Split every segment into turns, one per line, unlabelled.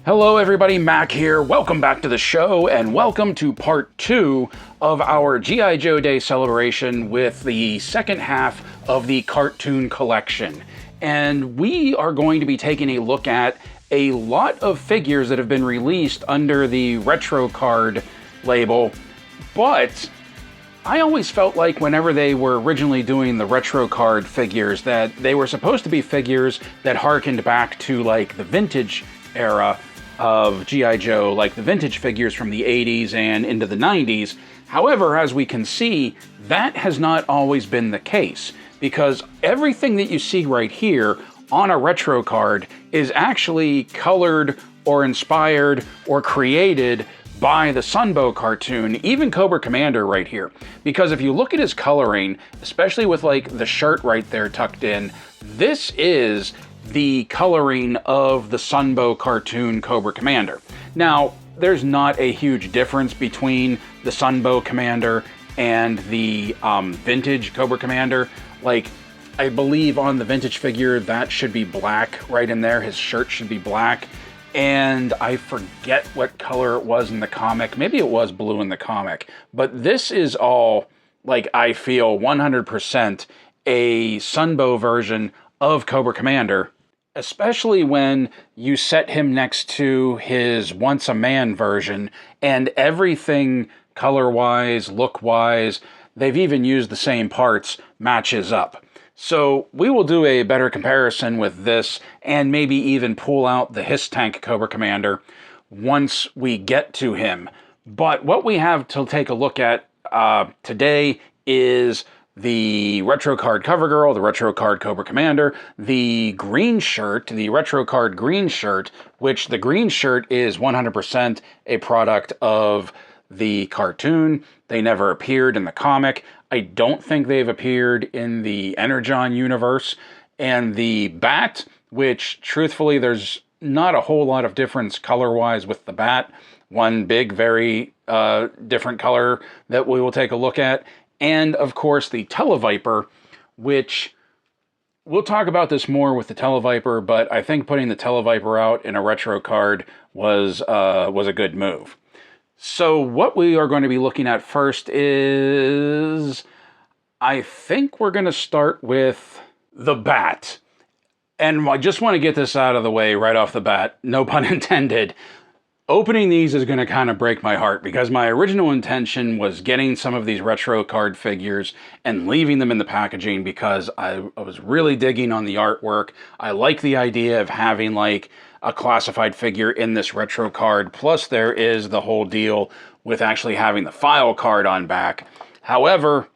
Hello everybody, Mac here. Welcome back to the show and welcome to part 2 of our G.I. Joe Day celebration with the second half of the cartoon collection. And we are going to be taking a look at a lot of figures that have been released under the retro card label, but I always felt like whenever they were originally doing the retro card figures that they were supposed to be figures that harkened back to like the vintage era of G.I. Joe, like the vintage figures from the 80s and into the 90s. However, as we can see, that has not always been the case, because everything that you see right here on a retro card is actually colored or inspired or created by the Sunbow cartoon, even Cobra Commander right here. Because if you look at his coloring, especially with like the shirt right there tucked in, this is the coloring of the Sunbow cartoon Cobra Commander. Now, there's not a huge difference between the Sunbow Commander and the vintage Cobra Commander. Like, I believe on the vintage figure, that should be black right in there. His shirt should be black. And I forget what color it was in the comic. Maybe it was blue in the comic. But this is all, like, I feel 100% a Sunbow version of Cobra Commander, especially when you set him next to his Once a Man version, and everything color-wise, look-wise, they've even used the same parts, matches up. So we will do a better comparison with this and maybe even pull out the Hiss Tank Cobra Commander once we get to him. But what we have to take a look at today is the retro card cover girl, the retro card Cobra Commander, the green shirt, the retro card green shirt, which the green shirt is 100% a product of the cartoon. They never appeared in the comic. I don't think they've appeared in the Energon universe. And the Bat, which truthfully there's not a whole lot of difference color-wise with the Bat. One big, very different color that we will take a look at. And of course the Tele-Viper, which we'll talk about this more with the Tele-Viper, but I think putting the Tele-Viper out in a retro card was a good move. So what we are going to be looking at first is, I think we're going to start with the Bat. And I just want to get this out of the way right off the bat, no pun intended. Opening these is going to kind of break my heart, because my original intention was getting some of these retro card figures and leaving them in the packaging because I was really digging on the artwork. I like the idea of having like a classified figure in this retro card. Plus there is the whole deal with actually having the file card on back. However,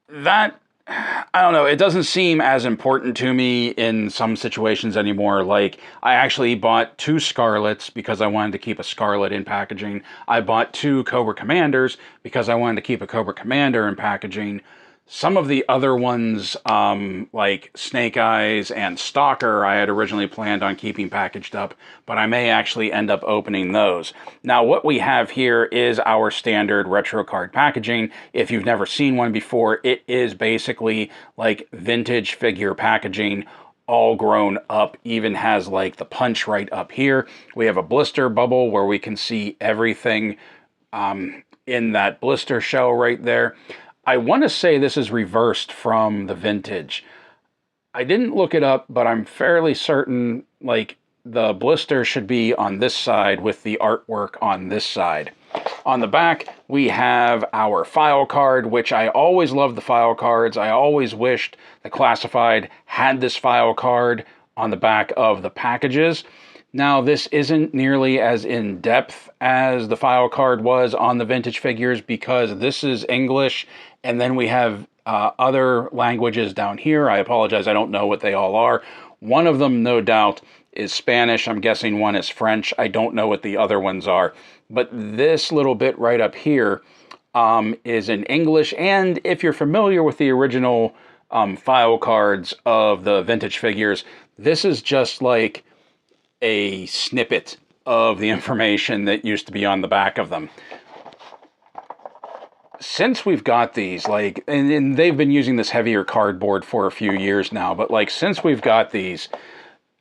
that, I don't know, it doesn't seem as important to me in some situations anymore. Like, I actually bought 2 Scarlets because I wanted to keep a Scarlet in packaging. I bought 2 Cobra Commanders because I wanted to keep a Cobra Commander in packaging. Some of the other ones, like Snake Eyes and Stalker, I had originally planned on keeping packaged up, but I may actually end up opening those. Now, what we have here is our standard retro card packaging. If you've never seen one before, it is basically like vintage figure packaging, all grown up, even has like the punch right up here. We have a blister bubble where we can see everything in that blister shell right there. I want to say this is reversed from the vintage. I didn't look it up, but I'm fairly certain like the blister should be on this side with the artwork on this side. On the back, we have our file card, which I always loved the file cards. I always wished the classified had this file card on the back of the packages. Now, this isn't nearly as in-depth as the file card was on the vintage figures because this is English, and then we have other languages down here. I apologize, I don't know what they all are. One of them, no doubt, is Spanish. I'm guessing one is French. I don't know what the other ones are. But this little bit right up here is in English, and if you're familiar with the original file cards of the vintage figures, this is just like a snippet of the information that used to be on the back of them. Since we've got these, like, and they've been using this heavier cardboard for a few years now, but like since we've got these,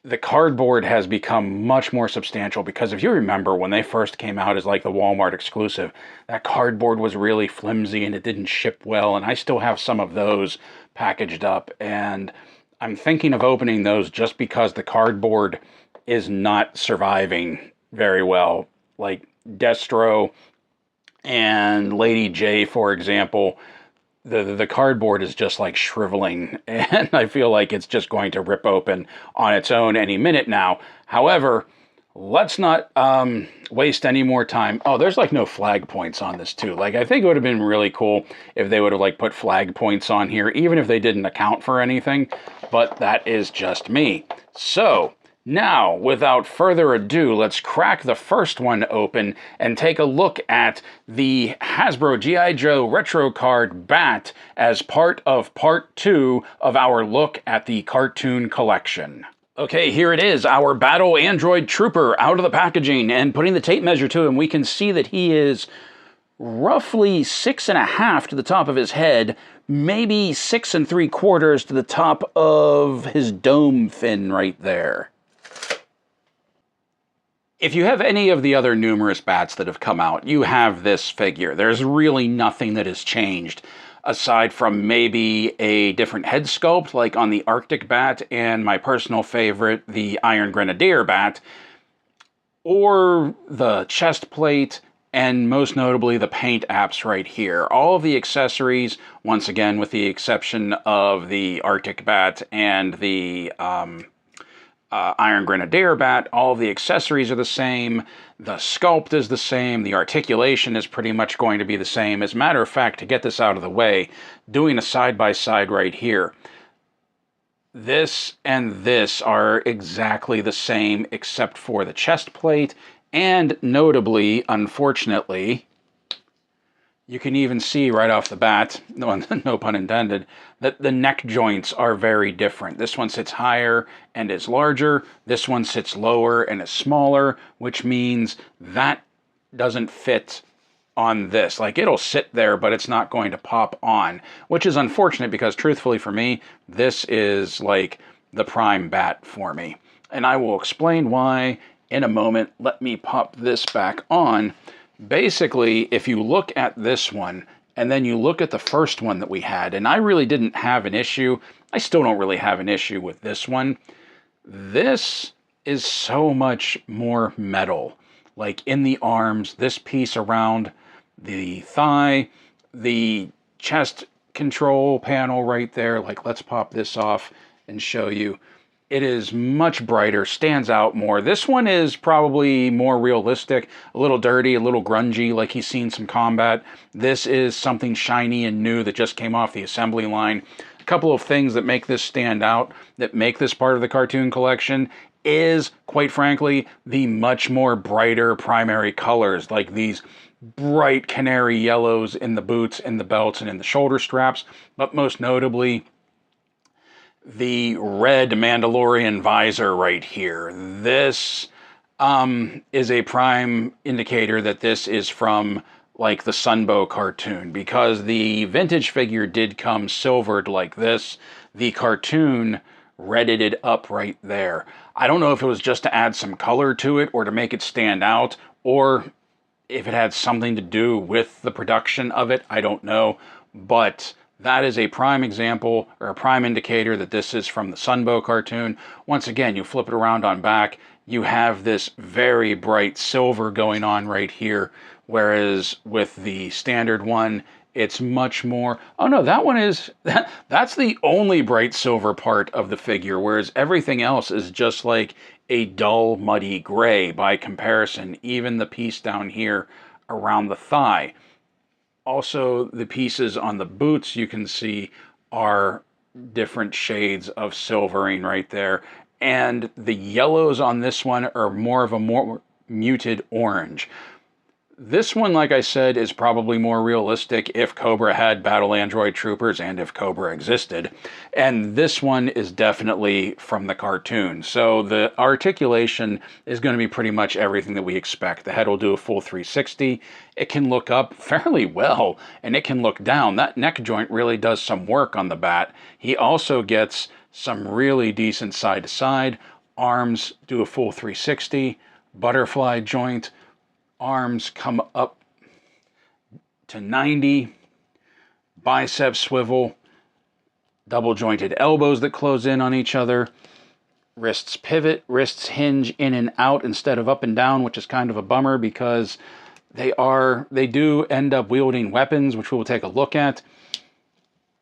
the cardboard has become much more substantial, because if you remember when they first came out as like the Walmart exclusive, that cardboard was really flimsy and it didn't ship well, and I still have some of those packaged up, and I'm thinking of opening those just because the cardboard is not surviving very well. Like Destro and Lady J, for example, the cardboard is just like shriveling, and I feel like it's just going to rip open on its own any minute now. However, let's not waste any more time. Oh, there's like no flag points on this too. Like, I think it would have been really cool if they would have like put flag points on here, even if they didn't account for anything, but that is just me. So now, without further ado, let's crack the first one open and take a look at the Hasbro G.I. Joe Retro Card B.A.T as part of part 2 of our look at the cartoon collection. Okay, here it is, our Battle Android Trooper out of the packaging, and putting the tape measure to him, we can see that he is roughly 6.5 to the top of his head, maybe 6 3/4 to the top of his dome fin right there. If you have any of the other numerous bats that have come out, you have this figure. There's really nothing that has changed, aside from maybe a different head sculpt, like on the Arctic Bat and my personal favorite, the Iron Grenadier Bat, or the chest plate, and most notably the paint apps right here. All of the accessories, once again with the exception of the Arctic Bat and the Iron Grenadier Bat, all of the accessories are the same, the sculpt is the same, the articulation is pretty much going to be the same. As a matter of fact, to get this out of the way, doing a side-by-side right here, this and this are exactly the same except for the chest plate, and notably, unfortunately, you can even see right off the bat, no pun intended, that the neck joints are very different. This one sits higher and is larger. This one sits lower and is smaller, which means that doesn't fit on this. Like, it'll sit there, but it's not going to pop on, which is unfortunate because, truthfully for me, this is like the prime bat for me. And I will explain why in a moment. Let me pop this back on. Basically, if you look at this one, and then you look at the first one that we had, and I really didn't have an issue, I still don't really have an issue with this one. This is so much more metal. Like in the arms, this piece around the thigh, the chest control panel right there, like let's pop this off and show you. It is much brighter, stands out more. This one is probably more realistic, a little dirty, a little grungy, like he's seen some combat. This is something shiny and new that just came off the assembly line. A couple of things that make this stand out, that make this part of the cartoon collection, is, quite frankly, the much more brighter primary colors, like these bright canary yellows in the boots, in the belts, and in the shoulder straps, but most notably, the red Mandalorian visor right here. This is a prime indicator that this is from like the Sunbow cartoon, because the vintage figure did come silvered like this. The cartoon redded it up right there. I don't know if it was just to add some color to it or to make it stand out, or if it had something to do with the production of it. I don't know, but that is a prime example, or a prime indicator, that this is from the Sunbow cartoon. Once again, you flip it around on back, you have this very bright silver going on right here, whereas with the standard one, it's much more... Oh no, that one is... That's the only bright silver part of the figure, whereas everything else is just like a dull, muddy gray by comparison. Even the piece down here around the thigh. Also, the pieces on the boots you can see are different shades of silvering right there. And the yellows on this one are more of a more muted orange. This one, like I said, is probably more realistic if Cobra had Battle Android Troopers and if Cobra existed. And this one is definitely from the cartoon. So the articulation is going to be pretty much everything that we expect. The head will do a full 360. It can look up fairly well, and it can look down. That neck joint really does some work on the bat. He also gets some really decent side-to-side. Arms do a full 360, butterfly joint, arms come up to 90, bicep swivel, double jointed elbows that close in on each other, wrists pivot, wrists hinge in and out instead of up and down, which is kind of a bummer because they do end up wielding weapons, which we will take a look at.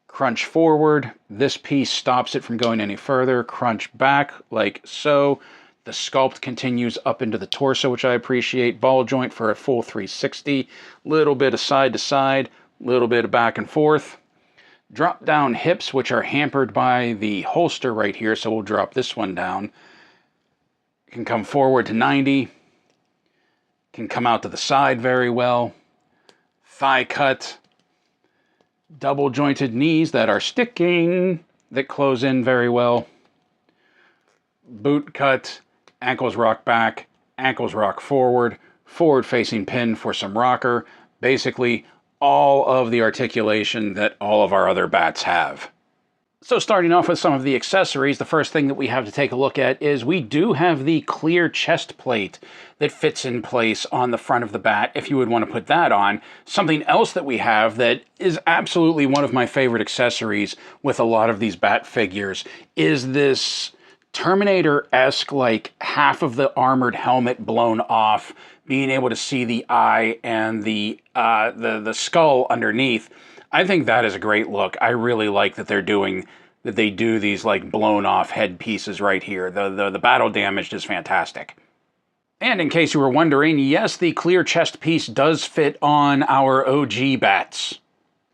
Crunch forward, this piece stops it from going any further. Crunch back, like so. The sculpt continues up into the torso, which I appreciate. Ball joint for a full 360. Little bit of side to side, little bit of back and forth. Drop down hips, which are hampered by the holster right here, so we'll drop this one down. Can come forward to 90. Can come out to the side very well. Thigh cut. Double jointed knees that are sticking, that close in very well. Boot cut, ankles rock back, ankles rock forward, forward facing pin for some rocker. Basically all of the articulation that all of our other bats have. So starting off with some of the accessories, the first thing that we have to take a look at is we do have the clear chest plate that fits in place on the front of the bat, if you would want to put that on. Something else that we have that is absolutely one of my favorite accessories with a lot of these bat figures is this Terminator-esque, like half of the armored helmet blown off, being able to see the eye and the skull underneath. I think that is a great look. I really like that they do these like blown off head pieces right here. The battle damaged is fantastic. And in case you were wondering, yes, the clear chest piece does fit on our OG bats.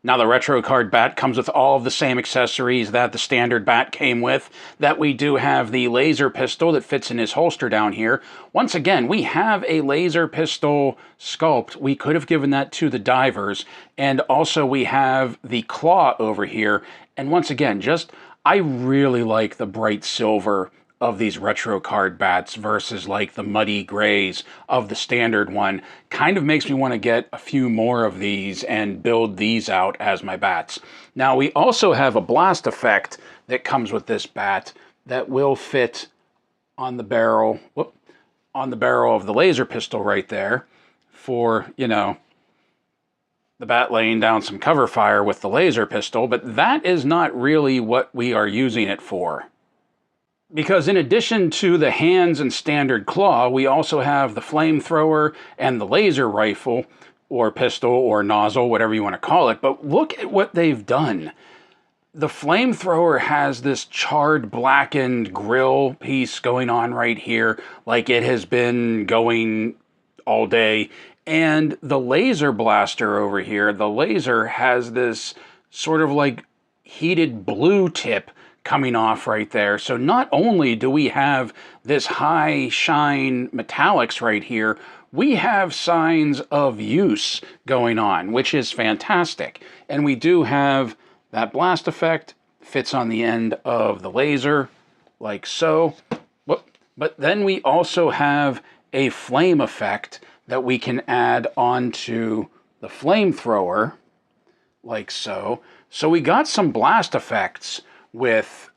Now the retro card bat comes with all of the same accessories that the standard bat came with, that we do have the laser pistol that fits in his holster down here. Once again, we have a laser pistol sculpt. We could have given that to the divers. And also we have the claw over here. And once again, I really like the bright silver of these retro card bats versus like the muddy grays of the standard one. Kind of makes me want to get a few more of these and build these out as my bats. Now we also have a blast effect that comes with this bat that will fit on the barrel, of the laser pistol right there for, you know, the bat laying down some cover fire with the laser pistol, but that is not really what we are using it for. Because in addition to the hands and standard claw, we also have the flamethrower and the laser rifle, or pistol, or nozzle, whatever you want to call it. But look at what they've done. The flamethrower has this charred, blackened grill piece going on right here, like it has been going all day. And the laser blaster over here, the laser has this sort of like heated blue tip coming off right there. So not only do we have this high shine metallics right here, we have signs of use going on, which is fantastic. And we do have that blast effect, fits on the end of the laser, like so. But then we also have a flame effect that we can add onto the flamethrower, like so. So we got some blast effects with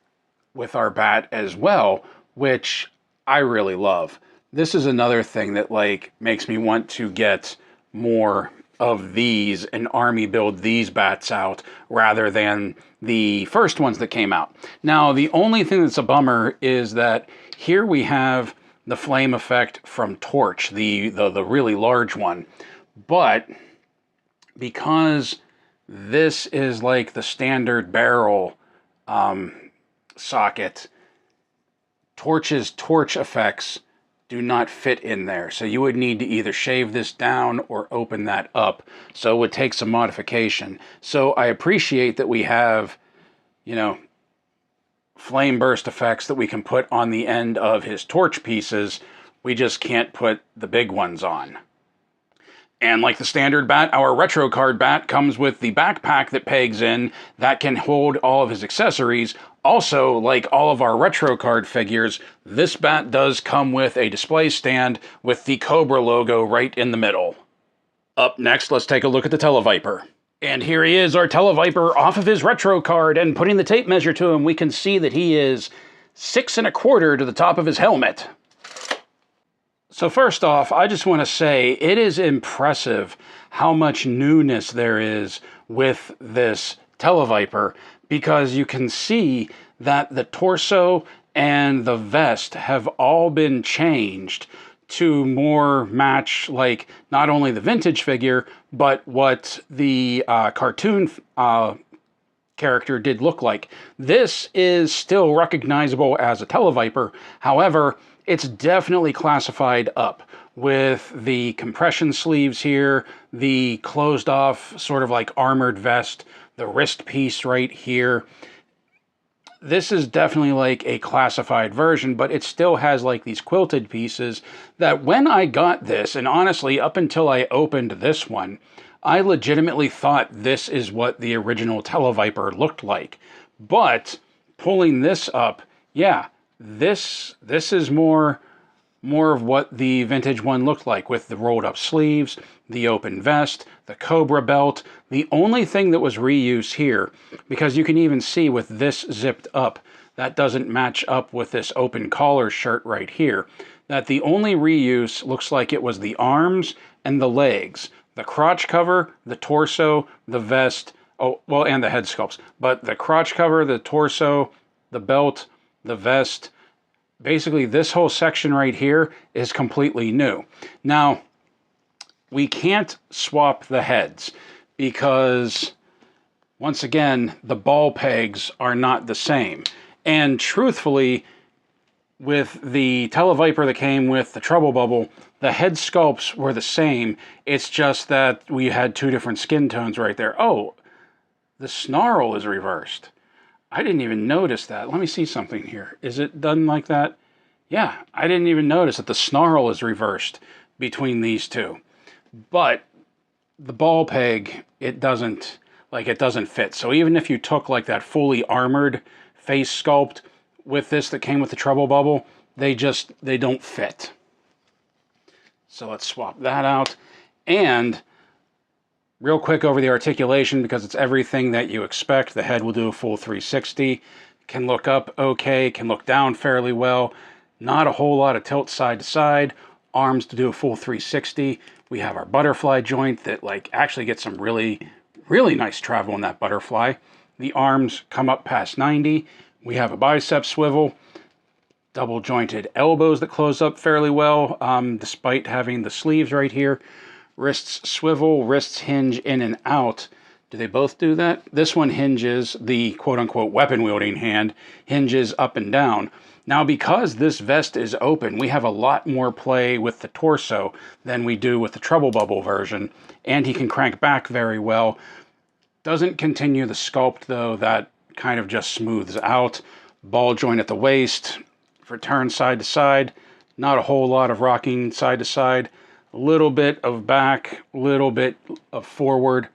our bat as well, which I really love. This is another thing that like makes me want to get more of these and army build these bats out rather than the first ones that came out. Now the only thing that's a bummer is that here we have the flame effect from Torch, the really large one, but because this is like the standard barrel socket, Torch's torch effects do not fit in there. So you would need to either shave this down or open that up. So it would take some modification. So I appreciate that we have, you know, flame burst effects that we can put on the end of his torch pieces. We just can't put the big ones on. And like the standard bat, our retro card bat comes with the backpack that pegs in that can hold all of his accessories. Also, like all of our retro card figures, this bat does come with a display stand with the Cobra logo right in the middle. Up next, let's take a look at the Tele-Viper. And here he is, our Tele-Viper, off of his retro card, and putting the tape measure to him, we can see that he is 6 1/4 to the top of his helmet. So first off, I just want to say it is impressive how much newness there is with this Tele-Viper, because you can see that the torso and the vest have all been changed to more match like not only the vintage figure, but what the cartoon character did look like. This is still recognizable as a Tele-Viper. However, it's definitely classified up with the compression sleeves here, the closed off sort of like armored vest, the wrist piece right here. This is definitely like a classified version, but it still has like these quilted pieces that when I got this, and honestly up until I opened this one, I legitimately thought this is what the original Tele-Viper looked like. But pulling this up, yeah, this is more of what the vintage one looked like, with the rolled up sleeves, the open vest, the Cobra belt. The only thing that was reused here, because you can even see with this zipped up, that doesn't match up with this open collar shirt right here, that the only reuse looks like it was the arms and the legs. The crotch cover, the torso, the vest, oh, well, and the head sculpts. But the crotch cover, the torso, the belt, the vest, basically this whole section right here is completely new. Now, we can't swap the heads because, once again, the ball pegs are not the same. And truthfully, with the Tele-Viper that came with the Trouble Bubble, the head sculpts were the same. It's just that we had 2 different skin tones right there. Oh, the snarl is reversed. I didn't even notice that. Let me see something here. Is it done like that? Yeah, I didn't even notice that the snarl is reversed between these two. But the ball peg, it doesn't fit. So even if you took like that fully armored face sculpt with this that came with the Trouble Bubble, they don't fit. So let's swap that out. And real quick over the articulation, because it's everything that you expect. The head will do a full 360, can look up okay, can look down fairly well. Not a whole lot of tilt side to side. Arms to do a full 360. We have our butterfly joint that like actually gets some really, really nice travel in that butterfly. The arms come up past 90. We have a bicep swivel. Double jointed elbows that close up fairly well, despite having the sleeves right here. Wrists swivel, wrists hinge in and out. Do they both do that? This one hinges, the quote-unquote weapon-wielding hand hinges up and down. Now, because this vest is open, we have a lot more play with the torso than we do with the Trouble Bubble version, and he can crank back very well. Doesn't continue the sculpt, though. That kind of just smooths out. Ball joint at the waist for turn side to side. Not a whole lot of rocking side to side. A little bit of back, a little bit of forward.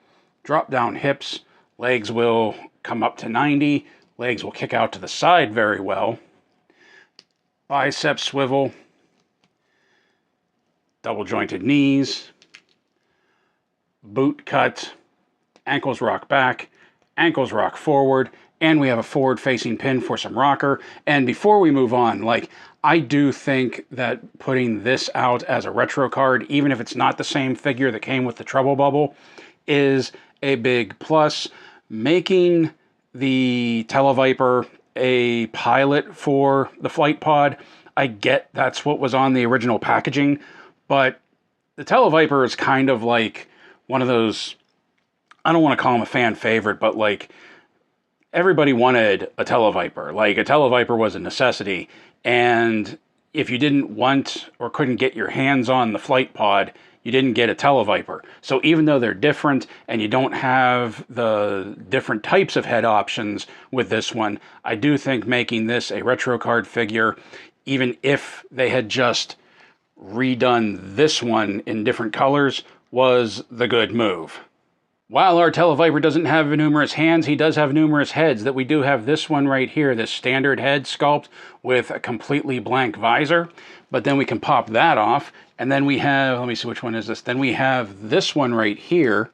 Drop down hips. Legs will come up to 90. Legs will kick out to the side very well. Bicep swivel. Double jointed knees. Boot cut. Ankles rock back. Ankles rock forward. And we have a forward-facing pin for some rocker. And before we move on, like, I do think that putting this out as a retro card, even if it's not the same figure that came with the Trouble Bubble, is a big plus. Making the Tele-Viper a pilot for the flight pod, I get that's what was on the original packaging, but the Tele-Viper is kind of like one of those, I don't want to call him a fan favorite, but like, everybody wanted a Tele-Viper. Like, a Tele-Viper was a necessity. And if you didn't want or couldn't get your hands on the flight pod, you didn't get a Tele-Viper. So even though they're different and you don't have the different types of head options with this one, I do think making this a retro card figure, even if they had just redone this one in different colors, was the good move. While our Tele-Viper doesn't have numerous hands, he does have numerous heads. That we do have this one right here, this standard head sculpt with a completely blank visor. But then we can pop that off. And then we have, let me see, which one is this? Then we have this one right here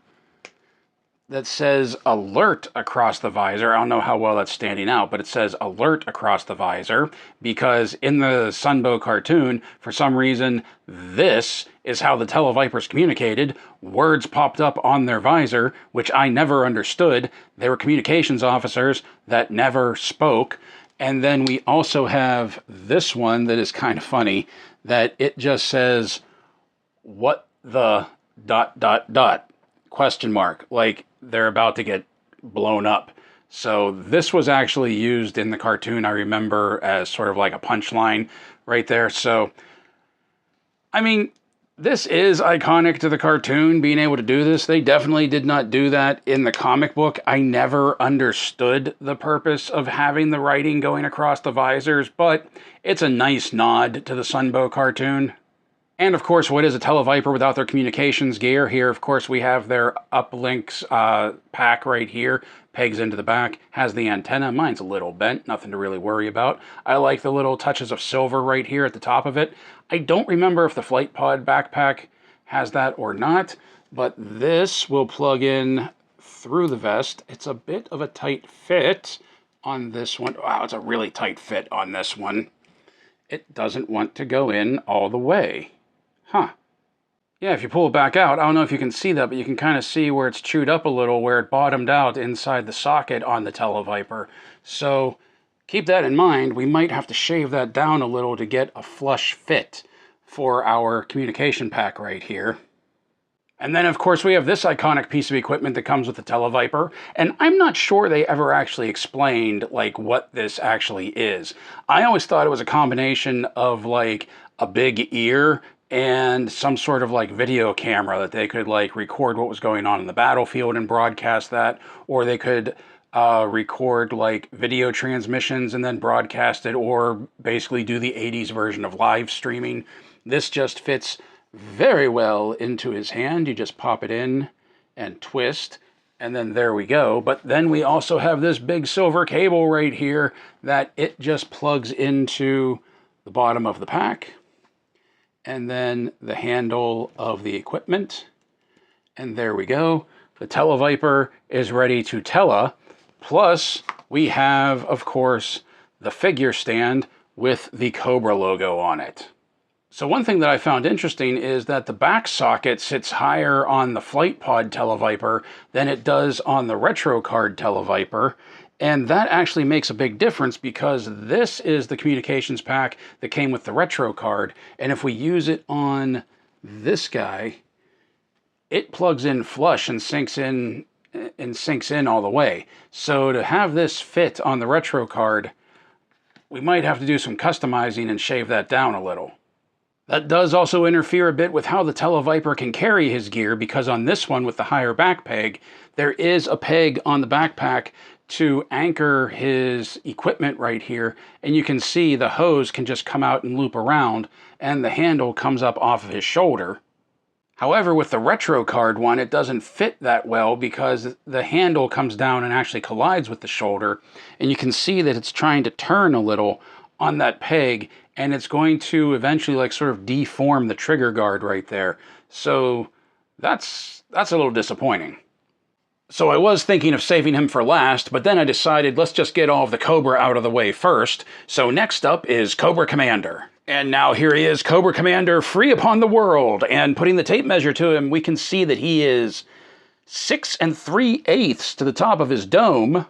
that says alert across the visor. I don't know how well that's standing out, but it says alert across the visor because in the Sunbow cartoon, for some reason, this is how the Tele-Vipers communicated. Words popped up on their visor, which I never understood. They were communications officers that never spoke. And then we also have this one that is kind of funny, that it just says, what the ... question mark, like they're about to get blown up. So this was actually used in the cartoon, I remember, as sort of like a punchline right there. So, I mean, this is iconic to the cartoon, being able to do this. They definitely did not do that in the comic book. I never understood the purpose of having the writing going across the visors, but it's a nice nod to the Sunbow cartoon. And of course, what is a Tele-Viper without their communications gear? Here, of course, we have their uplinks pack right here. Pegs into the back, has the antenna. Mine's a little bent, nothing to really worry about. I like the little touches of silver right here at the top of it. I don't remember if the Flight Pod backpack has that or not, but this will plug in through the vest. It's a bit of a tight fit on this one. Wow, it's a really tight fit on this one. It doesn't want to go in all the way. Huh. Yeah, if you pull it back out, I don't know if you can see that, but you can kind of see where it's chewed up a little, where it bottomed out inside the socket on the Tele-Viper. So keep that in mind. We might have to shave that down a little to get a flush fit for our communication pack right here. And then, of course, we have this iconic piece of equipment that comes with the Tele-Viper, and I'm not sure they ever actually explained, like, what this actually is. I always thought it was a combination of, like, a big ear and some sort of like video camera that they could like record what was going on in the battlefield and broadcast that, or they could record like video transmissions and then broadcast it, or basically do the 80s version of live streaming. This just fits very well into his hand. You just pop it in and twist, and then there we go. But then we also have this big silver cable right here that it just plugs into the bottom of the pack, and then the handle of the equipment. And there we go. The Tele-Viper is ready to tele. Plus, we have, of course, the figure stand with the Cobra logo on it. So one thing that I found interesting is that the back socket sits higher on the Flight Pod Tele-Viper than it does on the Retro Card Tele-Viper. And that actually makes a big difference because this is the communications pack that came with the Retro Card. And if we use it on this guy, it plugs in flush and sinks in all the way. So to have this fit on the Retro Card, we might have to do some customizing and shave that down a little. That does also interfere a bit with how the Tele-Viper can carry his gear, because on this one with the higher back peg, there is a peg on the backpack to anchor his equipment right here, and you can see the hose can just come out and loop around, and the handle comes up off of his shoulder. However, with the Retro Card one, it doesn't fit that well because the handle comes down and actually collides with the shoulder, and you can see that it's trying to turn a little on that peg, and it's going to eventually like sort of deform the trigger guard right there. So that's a little disappointing. So I was thinking of saving him for last, but then I decided let's just get all of the Cobra out of the way first. So next up is Cobra Commander. And now here he is, Cobra Commander, free upon the world. And putting the tape measure to him, we can see that he is 6 3/8 to the top of his dome.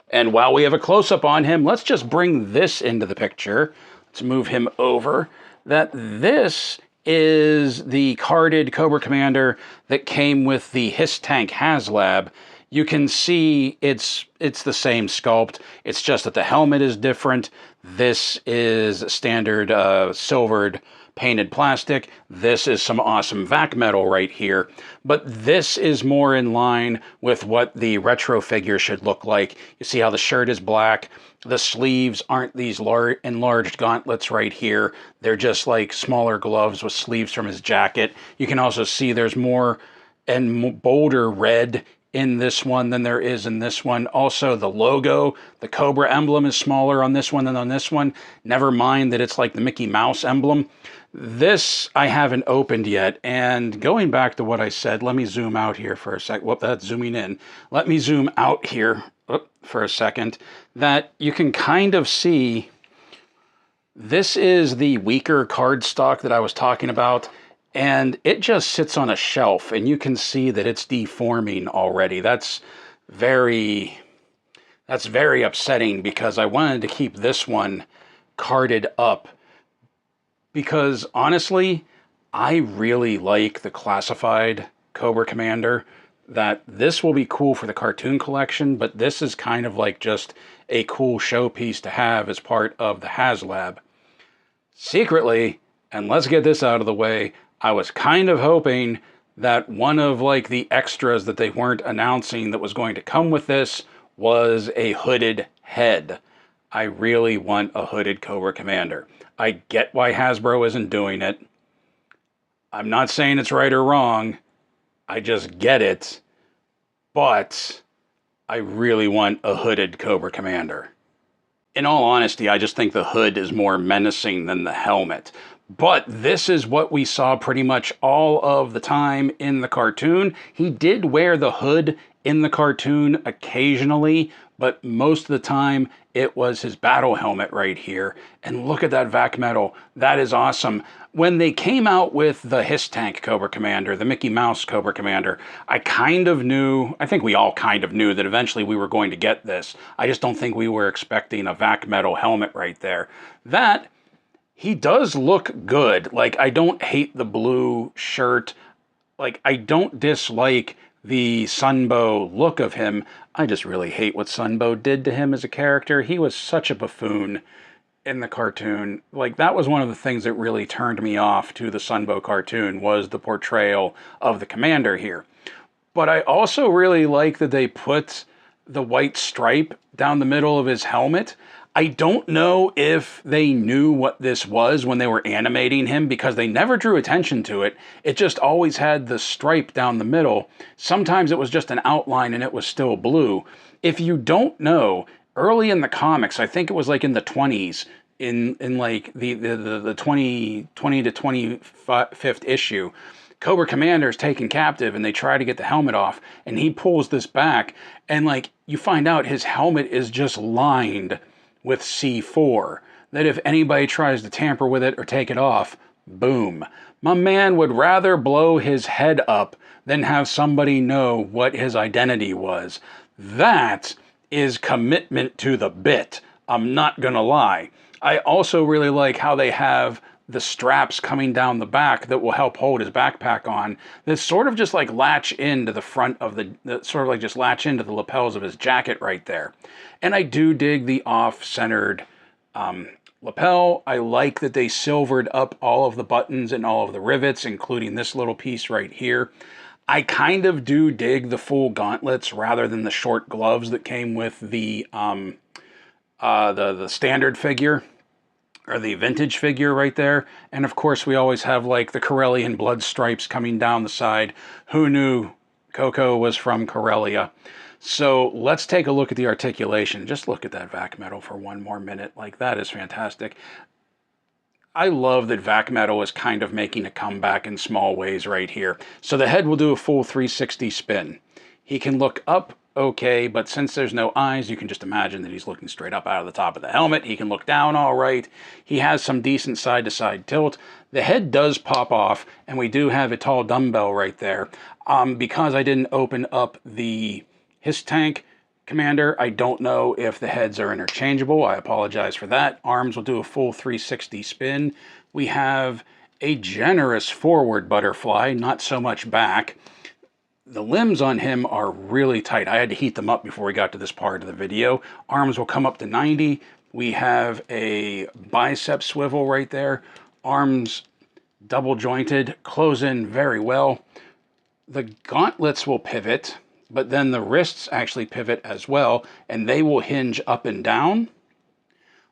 And while we have a close-up on him, let's just bring this into the picture. Let's move him over. That this is the carded Cobra Commander that came with the Hiss Tank HasLab. You can see it's the same sculpt. It's just that the helmet is different. This is standard silvered painted plastic. This is some awesome vac metal right here. But this is more in line with what the retro figure should look like. You see how the shirt is black. The sleeves aren't these enlarged gauntlets right here. They're just like smaller gloves with sleeves from his jacket. You can also see there's more and bolder red in this one than there is in this one. Also, the logo, the Cobra emblem is smaller on this one than on this one. Never mind that it's like the Mickey Mouse emblem. This I haven't opened yet, and going back to what I said, let me zoom out here for a sec. Whoop, that's zooming in. Let me zoom out here for a second, that you can kind of see this is the weaker cardstock that I was talking about, and it just sits on a shelf, and you can see that it's deforming already. That's very upsetting, because I wanted to keep this one carded up, because honestly, I really like the classified Cobra Commander. That this will be cool for the cartoon collection, but this is kind of like just a cool showpiece to have as part of the HasLab. Secretly, and let's get this out of the way, I was kind of hoping that one of like the extras that they weren't announcing that was going to come with this was a hooded head. I really want a hooded Cobra Commander. I get why Hasbro isn't doing it. I'm not saying it's right or wrong. I just get it. But I really want a hooded Cobra Commander. In all honesty, I just think the hood is more menacing than the helmet. But this is what we saw pretty much all of the time in the cartoon. He did wear the hood in the cartoon occasionally, but most of the time it was his battle helmet right here. And look at that vac metal. That is awesome. When they came out with the Hiss Tank Cobra Commander, the Mickey Mouse Cobra Commander, I kind of knew, I think we all kind of knew that eventually we were going to get this. I just don't think we were expecting a vac metal helmet right there. That, he does look good. Like, I don't hate the blue shirt. Like, I don't dislike the Sunbow look of him. I just really hate what Sunbow did to him as a character. He was such a buffoon in the cartoon. Like, that was one of the things that really turned me off to the Sunbow cartoon, was the portrayal of the commander here. But I also really like that they put the white stripe down the middle of his helmet. I don't know if they knew what this was when they were animating him, because they never drew attention to it. It just always had the stripe down the middle. Sometimes it was just an outline and it was still blue. If you don't know, early in the comics, I think it was like in the 20s, in like the 20 to 25th issue, Cobra Commander is taken captive and they try to get the helmet off, and he pulls this back, and like you find out his helmet is just lined with C4, that if anybody tries to tamper with it or take it off, boom. My man would rather blow his head up than have somebody know what his identity was. That is commitment to the bit. I'm not gonna lie. I also really like how they have the straps coming down the back that will help hold his backpack on, that sort of just like latch into the front of sort of like just latch into the lapels of his jacket right there. And I do dig the off-centered lapel. I like that they silvered up all of the buttons and all of the rivets, including this little piece right here. I kind of do dig the full gauntlets rather than the short gloves that came with the standard figure, or the vintage figure right there. And of course we always have like the Corellian blood stripes coming down the side. Who knew Coco was from Corellia? So let's take a look at the articulation. Just look at that vac metal for one more minute. Like, that is fantastic. I love that vac metal is kind of making a comeback in small ways right here. So the head will do a full 360 spin. He can look up okay, but since there's no eyes, you can just imagine that he's looking straight up out of the top of the helmet. He can look down all right. He has some decent side-to-side tilt. The head does pop off, and we do have a tall dumbbell right there. Because I didn't open up the Hiss Tank Commander, I don't know if the heads are interchangeable. I apologize for that. Arms will do a full 360 spin. We have a generous forward butterfly, not so much back. The limbs on him are really tight. I had to heat them up before we got to this part of the video. Arms will come up to 90. We have a bicep swivel right there. Arms double jointed, close in very well. The gauntlets will pivot, but then the wrists actually pivot as well, and they will hinge up and down.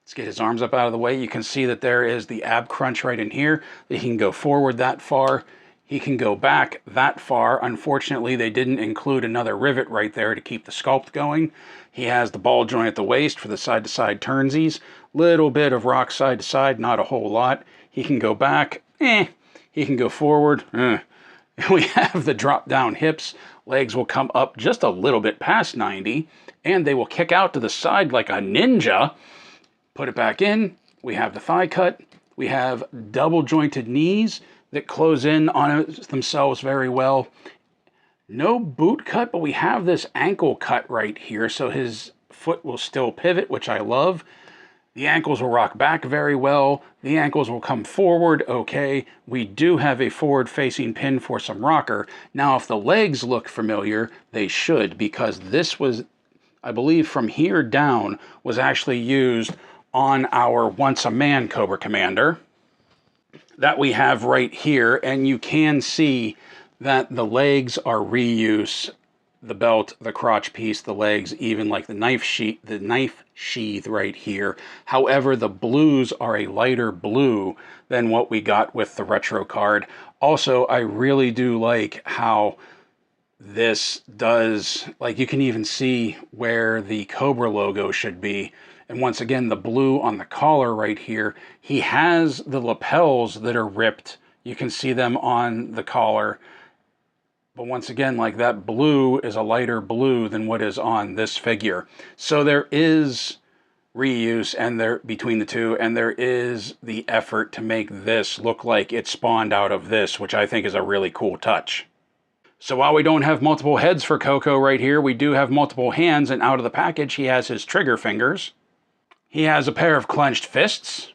Let's get his arms up out of the way. You can see that there is the ab crunch right in here, that he can go forward that far. He can go back that far. Unfortunately, they didn't include another rivet right there to keep the sculpt going. He has the ball joint at the waist for the side-to-side turnsies. Little bit of rock side-to-side, not a whole lot. He can go back, He can go forward, We have the drop-down hips. Legs will come up just a little bit past 90, and they will kick out to the side like a ninja. Put it back in. We have the thigh cut. We have double-jointed knees that close in on themselves very well. No boot cut, but we have this ankle cut right here, so his foot will still pivot, which I love. The ankles will rock back very well. The ankles will come forward okay. We do have a forward-facing pin for some rocker. Now, if the legs look familiar, they should, because this was, I believe, from here down, was actually used on our Once a Man Cobra Commander that we have right here, and you can see that the legs are reuse. The belt, the crotch piece, the legs, even like the knife sheath right here. However, the blues are a lighter blue than what we got with the retro card. Also, I really do like how this does, like, you can even see where the Cobra logo should be. And once again, the blue on the collar right here, he has the lapels that are ripped. You can see them on the collar. But once again, like, that blue is a lighter blue than what is on this figure. So there is reuse between the two, and there is the effort to make this look like it spawned out of this, which I think is a really cool touch. So while we don't have multiple heads for Coco right here, we do have multiple hands, and out of the package he has his trigger fingers. He has a pair of clenched fists.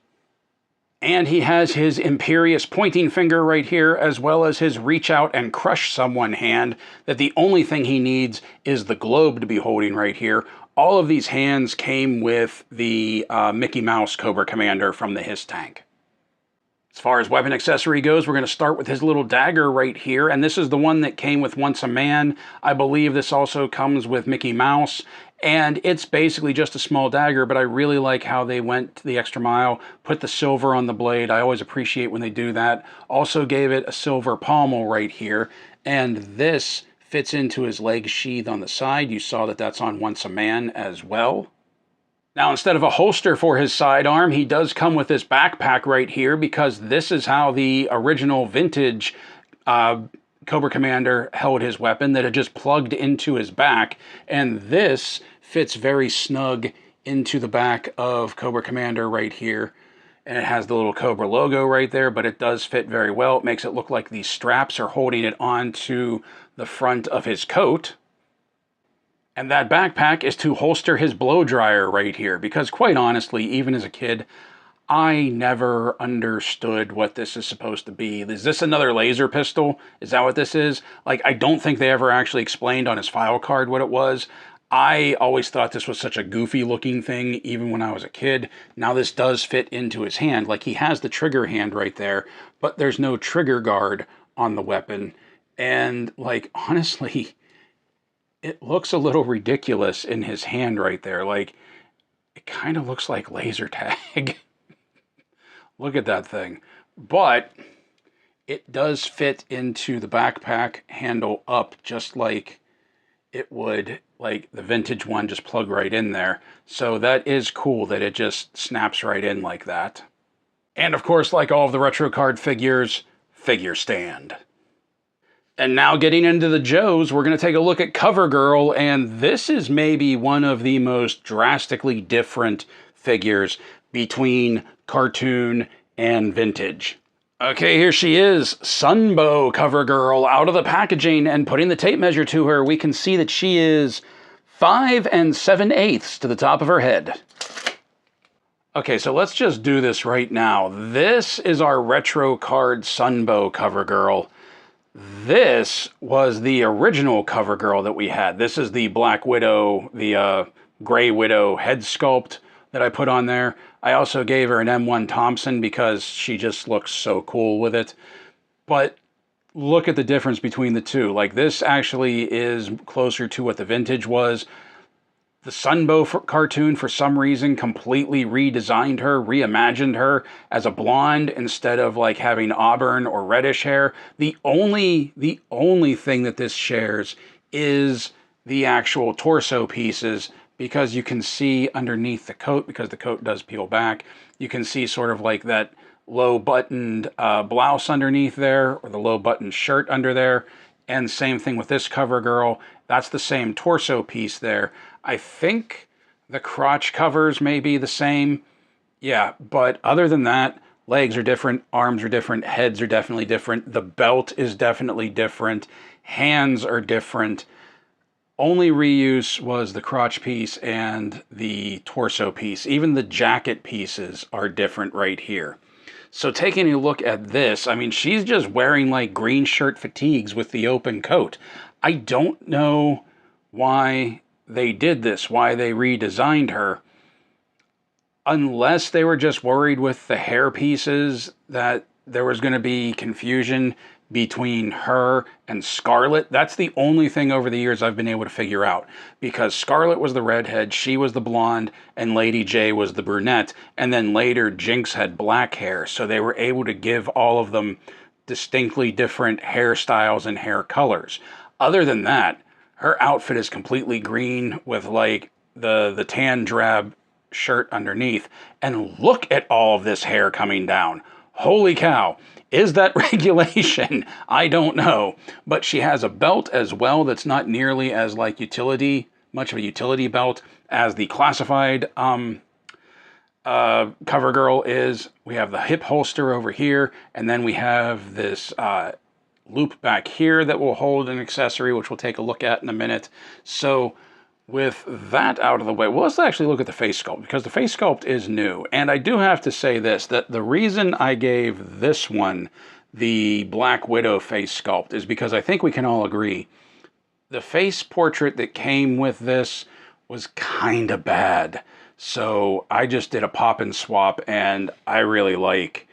And he has his imperious pointing finger right here, as well as his reach out and crush someone hand, that the only thing he needs is the globe to be holding right here. All of these hands came with the Mickey Mouse Cobra Commander from the Hiss tank. As far as weapon accessory goes, we're going to start with his little dagger right here, and this is the one that came with Once a Man. I believe this also comes with Mickey Mouse, and it's basically just a small dagger, but I really like how they went the extra mile, put the silver on the blade. I always appreciate when they do that. Also gave it a silver pommel right here, and this fits into his leg sheath on the side. You saw that that's on Once a Man as well. Now, instead of a holster for his sidearm, he does come with this backpack right here, because this is how the original vintage Cobra Commander held his weapon, that it just plugged into his back, and this fits very snug into the back of Cobra Commander right here. And it has the little Cobra logo right there, but it does fit very well. It makes it look like these straps are holding it onto the front of his coat. And that backpack is to holster his blow dryer right here, because quite honestly, even as a kid, I never understood what this is supposed to be. Is this another laser pistol? Is that what this is? Like, I don't think they ever actually explained on his file card what it was. I always thought this was such a goofy looking thing, even when I was a kid. Now this does fit into his hand. Like, he has the trigger hand right there, but there's no trigger guard on the weapon. And, like, honestly, it looks a little ridiculous in his hand right there. Like, it kind of looks like laser tag. Look at that thing. But it does fit into the backpack handle up, just like it would, like the vintage one, just plug right in there. So that is cool that it just snaps right in like that. And of course, like all of the retro card figures, figure stand. And now getting into the Joes, we're going to take a look at CoverGirl, and this is maybe one of the most drastically different figures between cartoon and vintage. Okay, here she is, Sunbow CoverGirl, out of the packaging, and putting the tape measure to her, we can see that she is 5 7/8 to the top of her head. Okay, so let's just do this right now. This is our retro card Sunbow CoverGirl. This was the original CoverGirl that we had. This is the Black Widow, the Gray Widow head sculpt that I put on there. I also gave her an M1 Thompson because she just looks so cool with it. But look at the difference between the two. Like, this actually is closer to what the vintage was. The Sunbow cartoon, for some reason, completely redesigned her, reimagined her as a blonde instead of like having auburn or reddish hair. The only thing that this shares is the actual torso pieces, because you can see underneath the coat, because the coat does peel back, you can see sort of like that low buttoned blouse underneath there, or the low buttoned shirt under there. And same thing with this cover girl. That's the same torso piece there. I think the crotch covers may be the same. Yeah, but other than that, legs are different, arms are different, heads are definitely different. The belt is definitely different. Hands are different. Only reuse was the crotch piece and the torso piece. Even the jacket pieces are different right here. So taking a look at this, I mean, she's just wearing like green shirt fatigues with the open coat. I don't know why they did this, why they redesigned her, unless they were just worried with the hair pieces that there was going to be confusion between her and Scarlet. That's the only thing over the years I've been able to figure out, because Scarlet was the redhead, she was the blonde, and Lady J was the brunette, and then later Jinx had black hair, so they were able to give all of them distinctly different hairstyles and hair colors. Other than that, her outfit is completely green with like the tan drab shirt underneath, and look at all of this hair coming down. Holy cow. Is that regulation? I don't know. But she has a belt as well that's not nearly as like much of a utility belt as the classified cover girl is. We have the hip holster over here, and then we have this loop back here that will hold an accessory, which we'll take a look at in a minute. So with that out of the way, well, let's actually look at the face sculpt, because the face sculpt is new. And I do have to say this, that the reason I gave this one the Black Widow face sculpt is because I think we can all agree the face portrait that came with this was kind of bad. So I just did a pop and swap, and I really like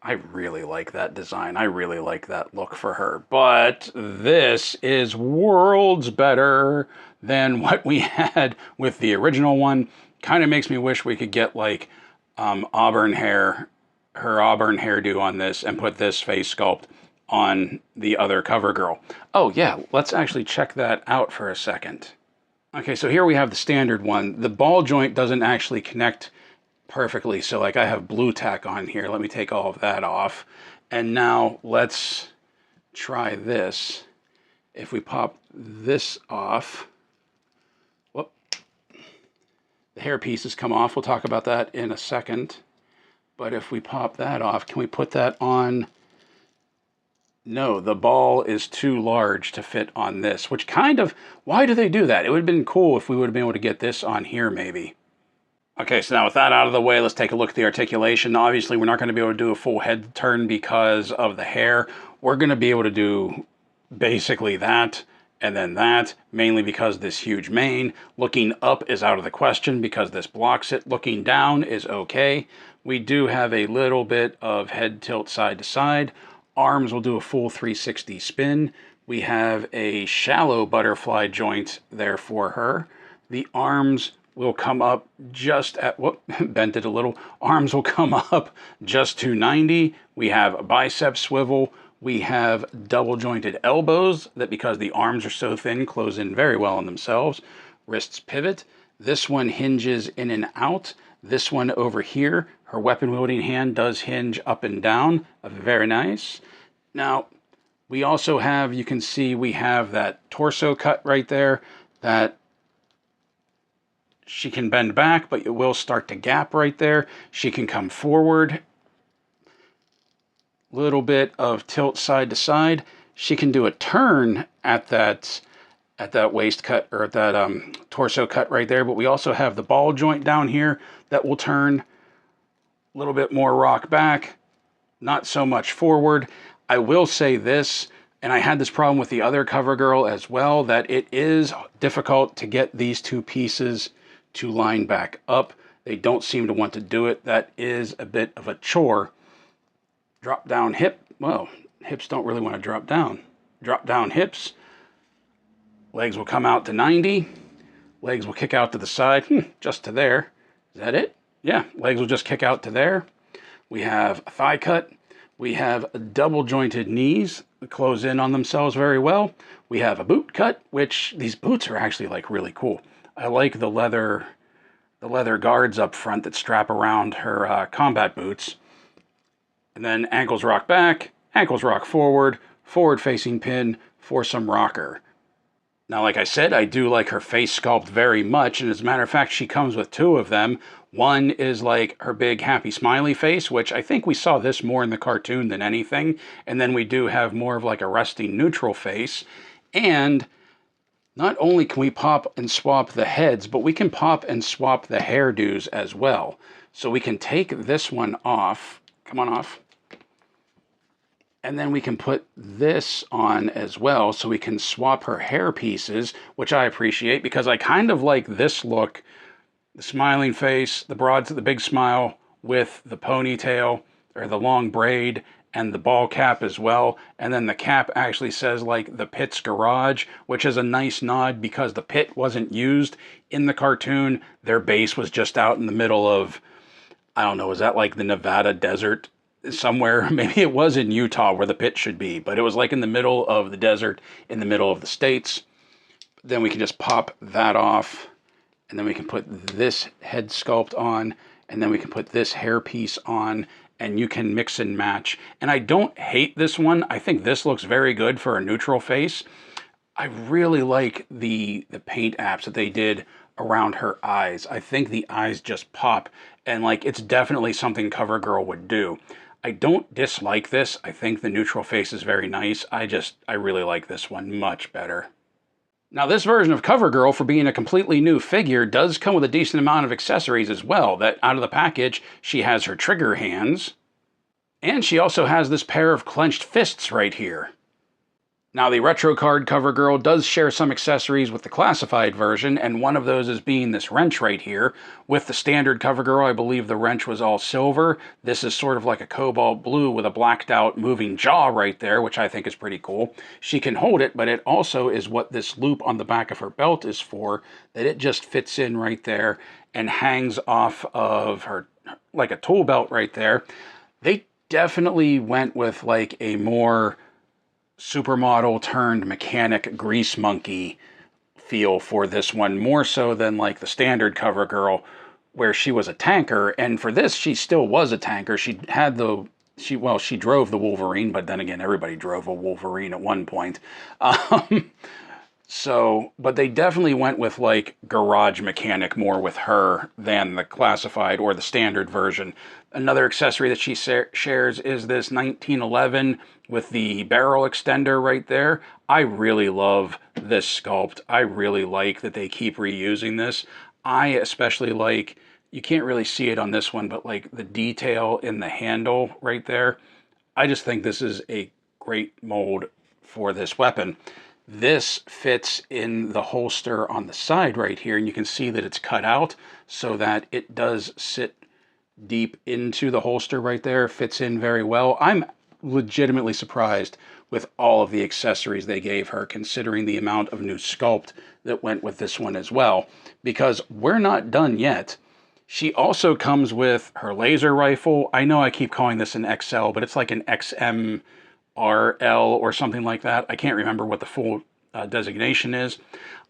that design. I really like that look for her. But this is worlds better than what we had with the original one. Kind of makes me wish we could get like auburn hair, her auburn hairdo on this, and put this face sculpt on the other cover girl. Oh yeah, let's actually check that out for a second. Okay, so here we have the standard one. The ball joint doesn't actually connect perfectly, so like I have blue tack on here. Let me take all of that off. And now let's try this. If we pop this off, whoop, the hair pieces come off. We'll talk about that in a second. But if we pop that off, can we put that on? No, the ball is too large to fit on this, which kind of, why do they do that? It would have been cool if we would have been able to get this on here maybe. Okay, so now with that out of the way, let's take a look at the articulation. Obviously, we're not going to be able to do a full head turn because of the hair. We're going to be able to do basically that and then that, mainly because this huge mane. Looking up is out of the question because this blocks it. Looking down is okay. We do have a little bit of head tilt side to side. Arms will do a full 360 spin. We have a shallow butterfly joint there for her. The arms will come up just at, whoop, bent it a little. Arms will come up just to 90. We have a bicep swivel. We have double jointed elbows that, because the arms are so thin, close in very well on themselves. Wrists pivot. This one hinges in and out. This one over here, her weapon wielding hand does hinge up and down. Very nice. Now, we also have, you can see we have that torso cut right there that she can bend back, but it will start to gap right there. She can come forward. Little bit of tilt side to side. She can do a turn at that waist cut, or at that torso cut right there. But we also have the ball joint down here that will turn a little bit more rock back, not so much forward. I will say this, and I had this problem with the other cover girl as well, that it is difficult to get these two pieces to line back up. They don't seem to want to do it. That is a bit of a chore. Drop down hip. Well, hips don't really want to drop down. Drop down hips. Legs will come out to 90. Legs will kick out to the side, just to there. Is that it? Yeah, legs will just kick out to there. We have a thigh cut. We have double jointed knees that close in on themselves very well. We have a boot cut, which these boots are actually like really cool. I like the leather guards up front that strap around her combat boots. And then ankles rock back, ankles rock forward, forward facing pin for some rocker. Now, like I said, I do like her face sculpt very much, and as a matter of fact, she comes with two of them. One is like her big happy smiley face, which I think we saw this more in the cartoon than anything, and then we do have more of like a resting neutral face. And not only can we pop and swap the heads, but we can pop and swap the hairdos as well. So we can take this one off. Come on off. And then we can put this on as well, so we can swap her hair pieces, which I appreciate because I kind of like this look. The smiling face, the big smile with the ponytail or the long braid and the ball cap as well. And then the cap actually says like the Pit's Garage, which is a nice nod because the pit wasn't used in the cartoon. Their base was just out in the middle of, I don't know, is that like the Nevada desert somewhere? Maybe it was in Utah where the pit should be, but it was like in the middle of the desert, in the middle of the states. Then we can just pop that off, and then we can put this head sculpt on, and then we can put this hair piece on, and you can mix and match. And I don't hate this one. I think this looks very good for a neutral face. I really like the paint apps that they did around her eyes. I think the eyes just pop, and like it's definitely something CoverGirl would do. I don't dislike this. I think the neutral face is very nice. I really like this one much better. Now, this version of CoverGirl, for being a completely new figure, does come with a decent amount of accessories as well. That out of the package, she has her trigger hands, and she also has this pair of clenched fists right here. Now, the retro card CoverGirl does share some accessories with the classified version, and one of those is being this wrench right here. With the standard CoverGirl, I believe the wrench was all silver. This is sort of like a cobalt blue with a blacked out moving jaw right there, which I think is pretty cool. She can hold it, but it also is what this loop on the back of her belt is for, that it just fits in right there and hangs off of her like a tool belt right there. They definitely went with like a more supermodel turned mechanic grease monkey feel for this one, more so than like the standard CoverGirl where she was a tanker. And for this, she still was a tanker. She drove the Wolverine, but then again, everybody drove a Wolverine at one point. But they definitely went with like garage mechanic more with her than the classified or the standard version. Another accessory that she shares is this 1911 with the barrel extender right there. I really love this sculpt. I really like that they keep reusing this. I especially like, you can't really see it on this one, but like the detail in the handle right there. I just think this is a great mold for this weapon. This fits in the holster on the side right here, and you can see that it's cut out so that it does sit deep into the holster right there. Fits in very well. I'm legitimately surprised with all of the accessories they gave her, considering the amount of new sculpt that went with this one as well, because we're not done yet. She also comes with her laser rifle. I know I keep calling this an XL, but it's like an XMRL or something like that. I can't remember what the full designation is.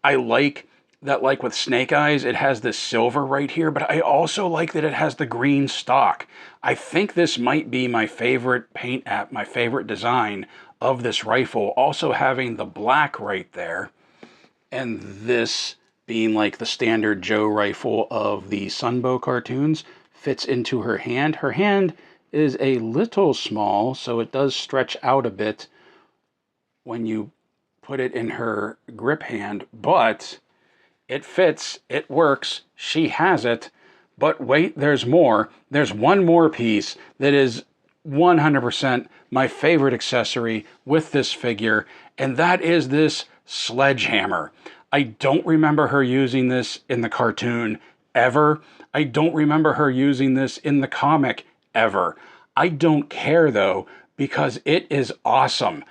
I like that, like with Snake Eyes, it has this silver right here, but I also like that it has the green stock. I think this might be my favorite paint app, my favorite design of this rifle, also having the black right there, and this being like the standard Joe rifle of the Sunbow cartoons, fits into her hand. Her hand is a little small, so it does stretch out a bit when you put it in her grip hand, but it fits, it works, she has it. But wait, there's more. There's one more piece that is 100% my favorite accessory with this figure, and that is this sledgehammer. I don't remember her using this in the cartoon ever. I don't remember her using this in the comic ever. I don't care though, because it is awesome.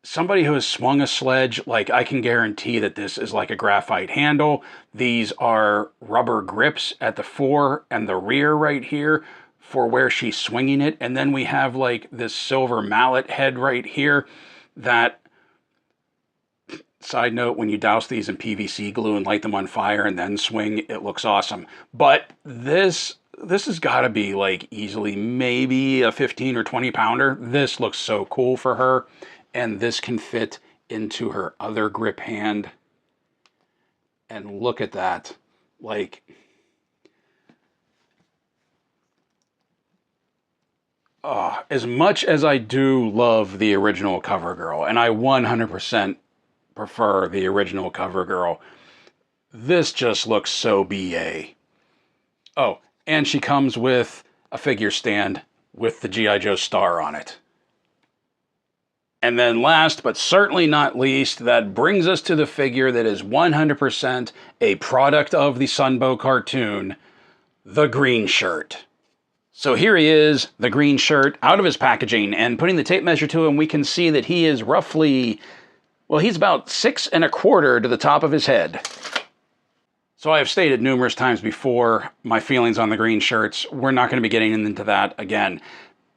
somebody who has swung a sledge, like, I can guarantee that this is like a graphite handle. These are rubber grips at the fore and the rear right here for where she's swinging it. And then we have like this silver mallet head right here that, side note, when you douse these in PVC glue and light them on fire and then swing, it looks awesome. But this has got to be like easily maybe a 15 or 20 pounder. This looks so cool for her. And this can fit into her other grip hand. And look at that. Like, as much as I do love the original CoverGirl, and I 100% prefer the original CoverGirl, this just looks so BA. Oh, and she comes with a figure stand with the G.I. Joe star on it. And then last, but certainly not least, that brings us to the figure that is 100% a product of the Sunbow cartoon, the green shirt. So here he is, the green shirt, out of his packaging, and putting the tape measure to him, we can see that he is roughly, well, he's about 6 1/4 to the top of his head. So I have stated numerous times before my feelings on the green shirts. We're not going to be getting into that again.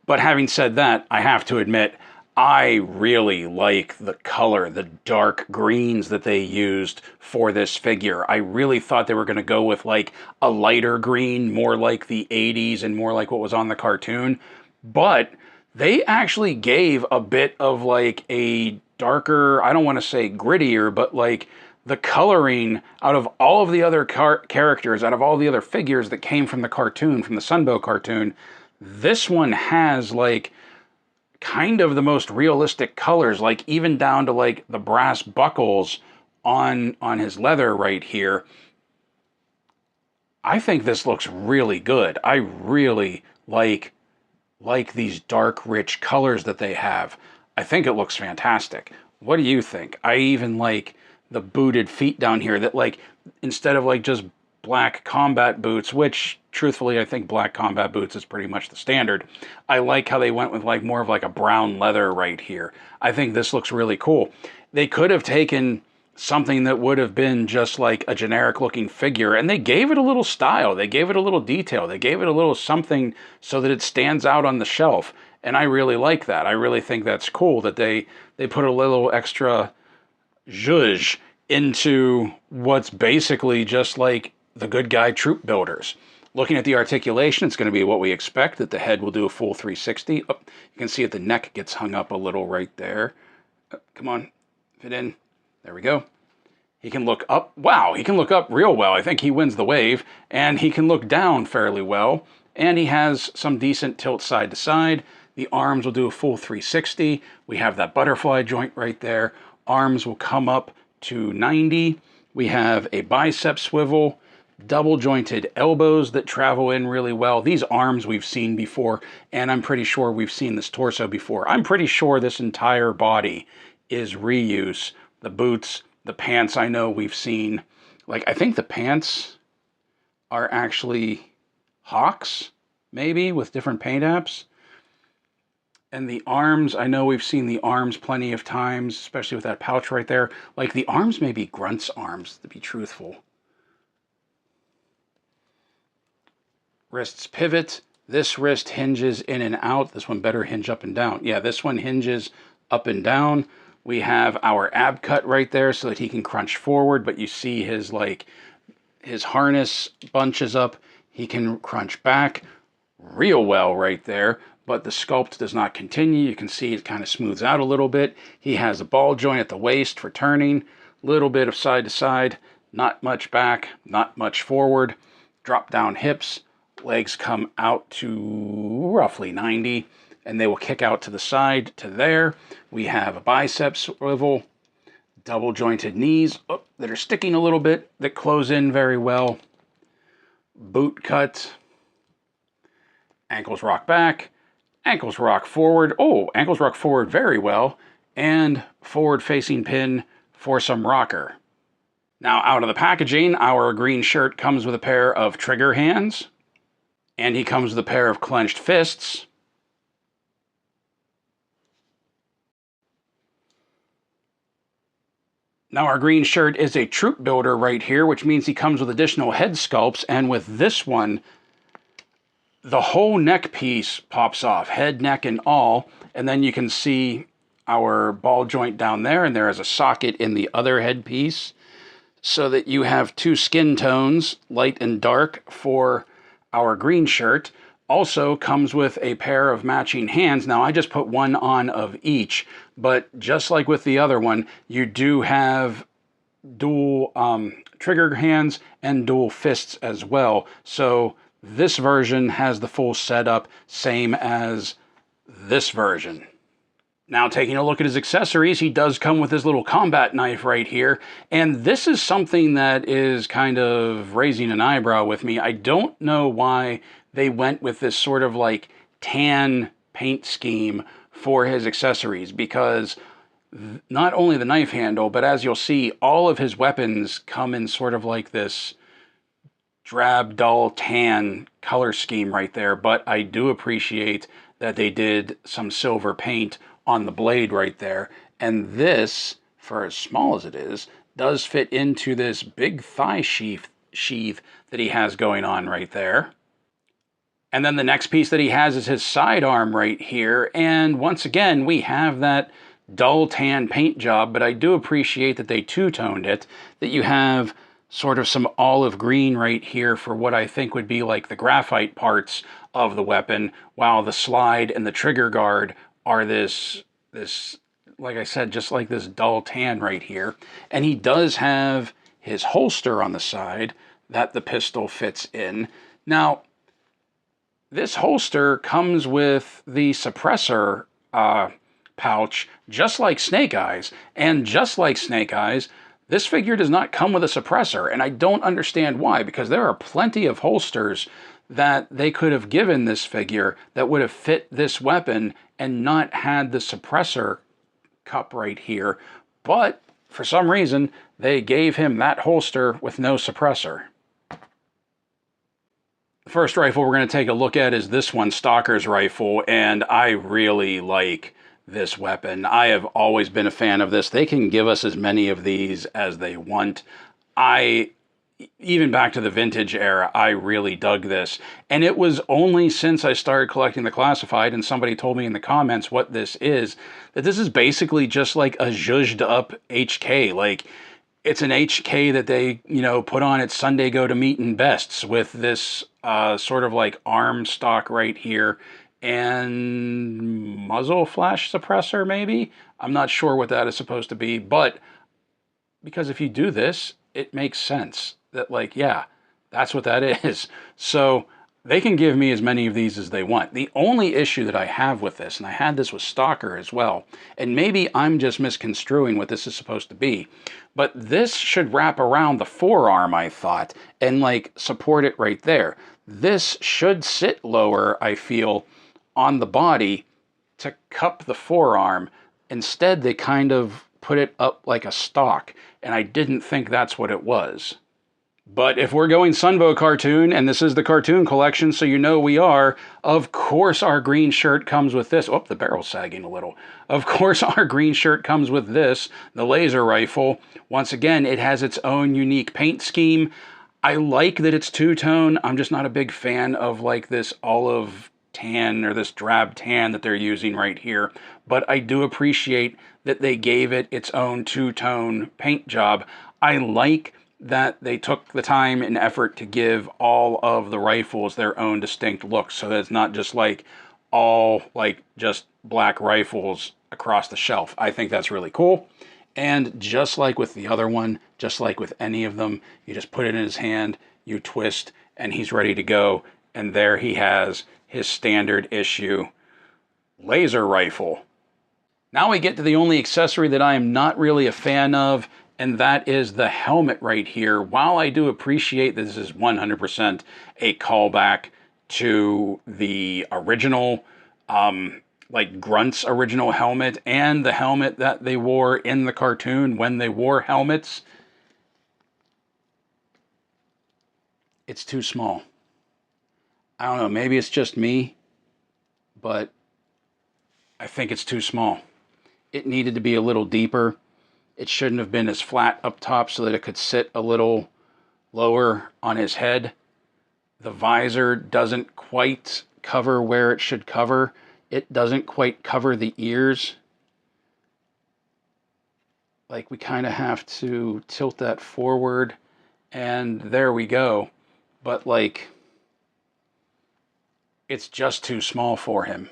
But having said that, I have to admit, I really like the color, the dark greens that they used for this figure. I really thought they were going to go with like a lighter green, more like the 80s and more like what was on the cartoon. But they actually gave a bit of like a darker, I don't want to say grittier, but like the coloring out of all of the other characters, out of all the other figures that came from the cartoon, from the Sunbow cartoon, this one has like kind of the most realistic colors, like even down to like the brass buckles on his leather right here. I think this looks really good. I really like these dark, rich colors that they have. I think it looks fantastic. What do you think? I even like the booted feet down here that, like, instead of like just black combat boots, which truthfully I think black combat boots is pretty much the standard, I like how they went with like more of like a brown leather right here. I think this looks really cool. They could have taken something that would have been just like a generic looking figure and they gave it a little style, they gave it a little detail, they gave it a little something so that it stands out on the shelf. And I really like that. I really think that's cool that they put a little extra zhuzh into what's basically just like the good guy troop builders. Looking at the articulation, it's going to be what we expect, that the head will do a full 360. Oh, you can see that the neck gets hung up a little right there. Come on, fit in. There we go. He can look up. Wow, he can look up real well. I think he wins the wave. And he can look down fairly well. And he has some decent tilt side to side. The arms will do a full 360. We have that butterfly joint right there. Arms will come up to 90. We have a bicep swivel, double jointed elbows that travel in really well. These arms we've seen before, and I'm pretty sure we've seen this torso before. I'm pretty sure this entire body is reuse. The boots, the pants, I know we've seen. Like, I think the pants are actually Hawks, maybe, with different paint apps. And the arms, I know we've seen the arms plenty of times, especially with that pouch right there. Like, the arms may be Grunt's arms, to be truthful. Wrists pivot. This wrist hinges in and out. This one better hinge up and down. Yeah, this one hinges up and down. We have our ab cut right there so that he can crunch forward, but you see his, like, his harness bunches up. He can crunch back real well right there, but the sculpt does not continue. You can see it kind of smooths out a little bit. He has a ball joint at the waist for turning, little bit of side to side, not much back, not much forward, drop down hips, legs come out to roughly 90, and they will kick out to the side to there. We have a bicep swivel, double jointed knees that are sticking a little bit, that close in very well. Boot cut, ankles rock back, ankles rock forward. Oh, ankles rock forward very well, and forward facing pin for some rocker. Now, out of the packaging, our green shirt comes with a pair of trigger hands, and he comes with a pair of clenched fists. Now our green shirt is a troop builder right here, which means he comes with additional head sculpts, and with this one, the whole neck piece pops off, head, neck, and all, and then you can see our ball joint down there, and there is a socket in the other head piece, so that you have two skin tones, light and dark, for our green shirt. Also comes with a pair of matching hands. Now I just put one on of each, but just like with the other one, you do have dual trigger hands and dual fists as well. So this version has the full setup, same as this version. Now, taking a look at his accessories, he does come with his little combat knife right here. And this is something that is kind of raising an eyebrow with me. I don't know why they went with this sort of like tan paint scheme for his accessories, because not only the knife handle, but as you'll see, all of his weapons come in sort of like this drab, dull, tan color scheme right there. But I do appreciate that they did some silver paint on the blade right there. And this, for as small as it is, does fit into this big thigh sheath that he has going on right there. And then the next piece that he has is his sidearm right here. And once again, we have that dull tan paint job, but I do appreciate that they two-toned it, that you have sort of some olive green right here for what I think would be like the graphite parts of the weapon, while the slide and the trigger guard are this, like I said, just like this dull tan right here. And he does have his holster on the side that the pistol fits in. Now, this holster comes with the suppressor pouch, just like Snake Eyes. And just like Snake Eyes, this figure does not come with a suppressor. And I don't understand why, because there are plenty of holsters that they could have given this figure that would have fit this weapon and not had the suppressor cup right here. But for some reason, they gave him that holster with no suppressor. The first rifle we're going to take a look at is this one, Stalker's rifle, and I really like this weapon. I have always been a fan of this. They can give us as many of these as they want. Even back to the vintage era, I really dug this. And it was only since I started collecting the classified and somebody told me in the comments what this is, that this is basically just like a zhuzhed up HK. Like, it's an HK that they, put on at Sunday Go to Meetin' Bests with this sort of like arm stock right here and muzzle flash suppressor maybe? I'm not sure what that is supposed to be, but because if you do this, it makes sense that, like, yeah, that's what that is. So they can give me as many of these as they want. The only issue that I have with this, and I had this with Stalker as well, and maybe I'm just misconstruing what this is supposed to be, but this should wrap around the forearm, I thought, and like support it right there. This should sit lower, I feel, on the body to cup the forearm. Instead, they kind of put it up like a stalk, and I didn't think that's what it was. But if we're going Sunbow cartoon, and this is the cartoon collection, so you know we are, of course our green shirt comes with this. Oh, the barrel's sagging a little. Of course our green shirt comes with this, the laser rifle. Once again, it has its own unique paint scheme. I like that it's two-tone. I'm just not a big fan of like this olive tan or this drab tan that they're using right here. But I do appreciate that they gave it its own two-tone paint job. I like that they took the time and effort to give all of the rifles their own distinct looks, so that it's not just like all like just black rifles across the shelf. I think that's really cool. And just like with the other one, just like with any of them, you just put it in his hand, you twist, and he's ready to go. And there he has his standard issue laser rifle. Now we get to the only accessory that I am not really a fan of, and that is the helmet right here. While I do appreciate that this is 100% a callback to the original, like Grunt's original helmet and the helmet that they wore in the cartoon when they wore helmets, it's too small. I don't know, maybe it's just me, but I think it's too small. It needed to be a little deeper. It shouldn't have been as flat up top so that it could sit a little lower on his head. The visor doesn't quite cover where it should cover. It doesn't quite cover the ears. Like, we kind of have to tilt that forward, and there we go. But, like, it's just too small for him.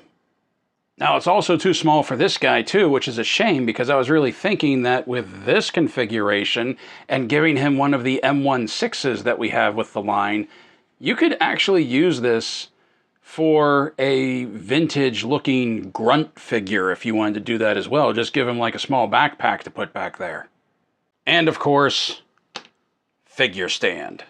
Now, it's also too small for this guy, too, which is a shame, because I was really thinking that with this configuration and giving him one of the M16s that we have with the line, you could actually use this for a vintage-looking grunt figure if you wanted to do that as well. Just give him like a small backpack to put back there. And, of course, figure stand.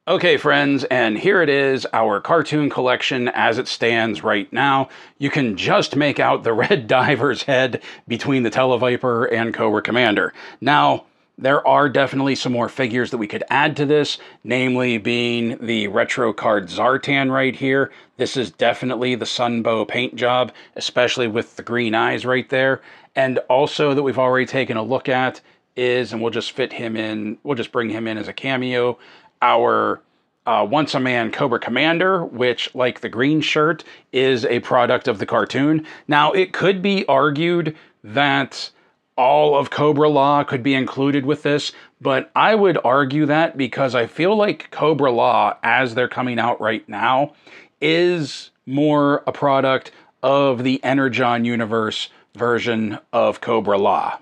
Okay, friends, and here it is, our cartoon collection as it stands right now. You can just make out the red diver's head between the Tele-Viper and Cobra Commander. Now, there are definitely some more figures that we could add to this, namely being the retro card Zartan right here. This is definitely the Sunbow paint job, especially with the green eyes right there. And also that we've already taken a look at is, and we'll just fit him in, we'll just bring him in as a cameo, our Once a Man Cobra Commander, which, like the green shirt, is a product of the cartoon. Now, it could be argued that all of Cobra Law could be included with this, but I would argue that because I feel like Cobra Law, as they're coming out right now, is more a product of the Energon Universe version of Cobra Law.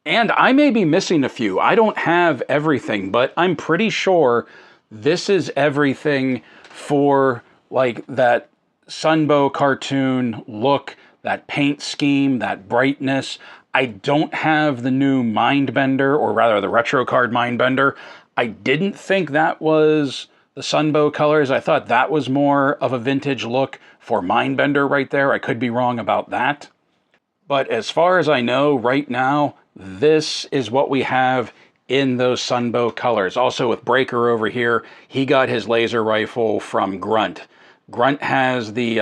And I may be missing a few. I don't have everything, but I'm pretty sure this is everything for like that Sunbow cartoon look, that paint scheme, that brightness. I don't have the new Mindbender, or rather the retro card Mindbender. I didn't think that was the Sunbow colors. I thought that was more of a vintage look for Mindbender right there. I could be wrong about that. But as far as I know right now, this is what we have in those Sunbow colors. Also with Breaker over here, he got his laser rifle from Grunt. Grunt has the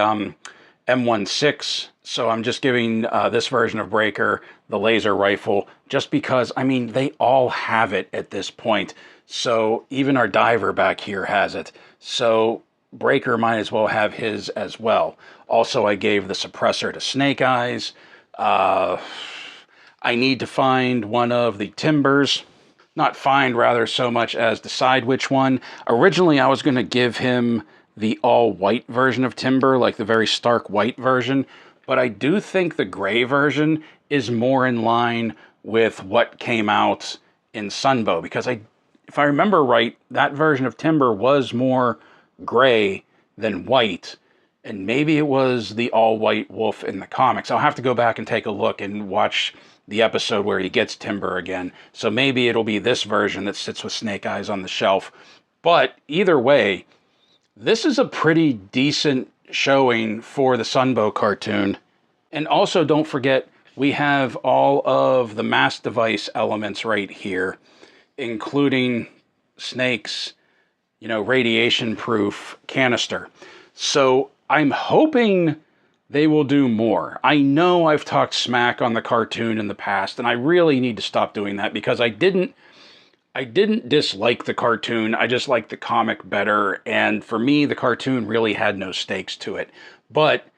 M16, so I'm just giving this version of Breaker the laser rifle just because, I mean, they all have it at this point. So even our diver back here has it. So Breaker might as well have his as well. Also, I gave the suppressor to Snake Eyes. I need to find one of the Timbers. Not find, rather, so much as decide which one. Originally, I was going to give him the all-white version of Timber, like the very stark white version, but I do think the gray version is more in line with what came out in Sunbow, because if I remember right, that version of Timber was more gray than white, and maybe it was the all-white wolf in the comics. I'll have to go back and take a look and watch the episode where he gets Timber again. So maybe it'll be this version that sits with Snake Eyes on the shelf. But either way, this is a pretty decent showing for the Sunbow cartoon. And also don't forget, we have all of the mass device elements right here, including Snake's, radiation-proof canister. So I'm hoping they will do more. I know I've talked smack on the cartoon in the past, and I really need to stop doing that because I didn't dislike the cartoon. I just liked the comic better, and for me, the cartoon really had no stakes to it. But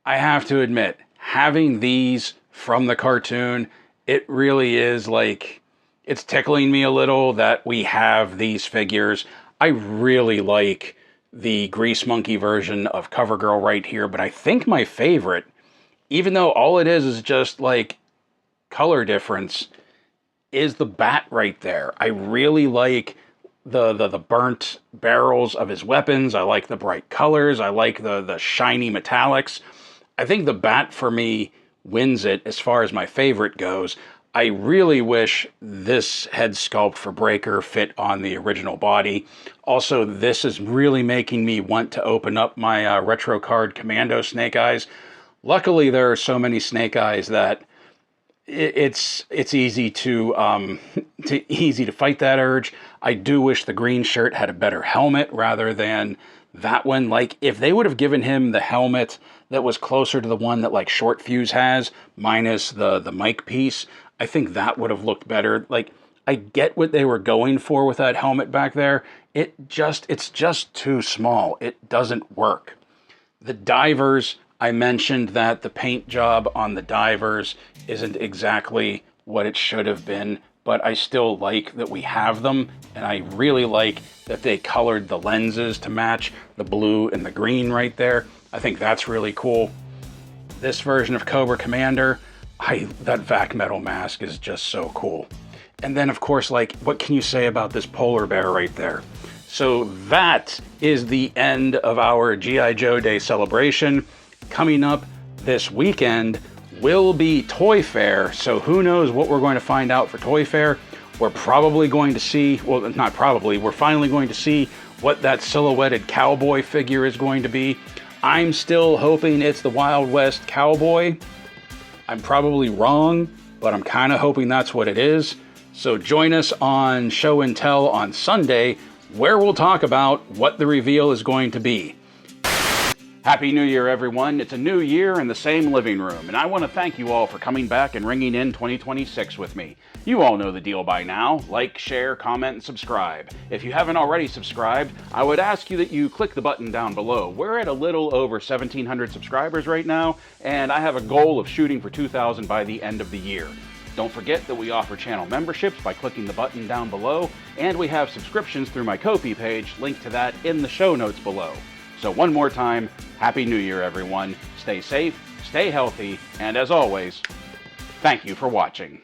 I have to admit, having these from the cartoon, it really is like, it's tickling me a little that we have these figures. I really like the Grease Monkey version of CoverGirl right here, but I think my favorite, even though all it is just like color difference, is the Bat right there. I really like the burnt barrels of his weapons. I like the bright colors. I like the shiny metallics. I think the Bat for me wins it as far as my favorite goes. I really wish this head sculpt for Breaker fit on the original body. Also, this is really making me want to open up my retro card Commando Snake Eyes. Luckily, there are so many Snake Eyes that it's easy to easy to fight that urge. I do wish the green shirt had a better helmet rather than that one. Like, if they would have given him the helmet that was closer to the one that like Short Fuse has, minus the mic piece, I think that would have looked better. Like, I get what they were going for with that helmet back there. It's just too small. It doesn't work. The divers, I mentioned that the paint job on the divers isn't exactly what it should have been, but I still like that we have them, and I really like that they colored the lenses to match the blue and the green right there. I think that's really cool. This version of Cobra Commander, that vac metal mask is just so cool. And then, of course, like, what can you say about this polar bear right there? So that is the end of our G.I. Joe Day celebration. Coming up this weekend will be Toy Fair, so who knows what we're going to find out for Toy Fair. We're probably going to see, well, not probably, we're finally going to see what that silhouetted cowboy figure is going to be. I'm still hoping it's the Wild West Cowboy. I'm probably wrong, but I'm kind of hoping that's what it is. So join us on Show and Tell on Sunday, where we'll talk about what the reveal is going to be. Happy New Year, everyone. It's a new year in the same living room, and I want to thank you all for coming back and ringing in 2026 with me. You all know the deal by now. Like, share, comment, and subscribe. If you haven't already subscribed, I would ask you that you click the button down below. We're at a little over 1,700 subscribers right now, and I have a goal of shooting for 2,000 by the end of the year. Don't forget that we offer channel memberships by clicking the button down below, and we have subscriptions through my Ko-fi page, linked to that in the show notes below. So one more time, Happy New Year, everyone. Stay safe, stay healthy, and as always, thank you for watching.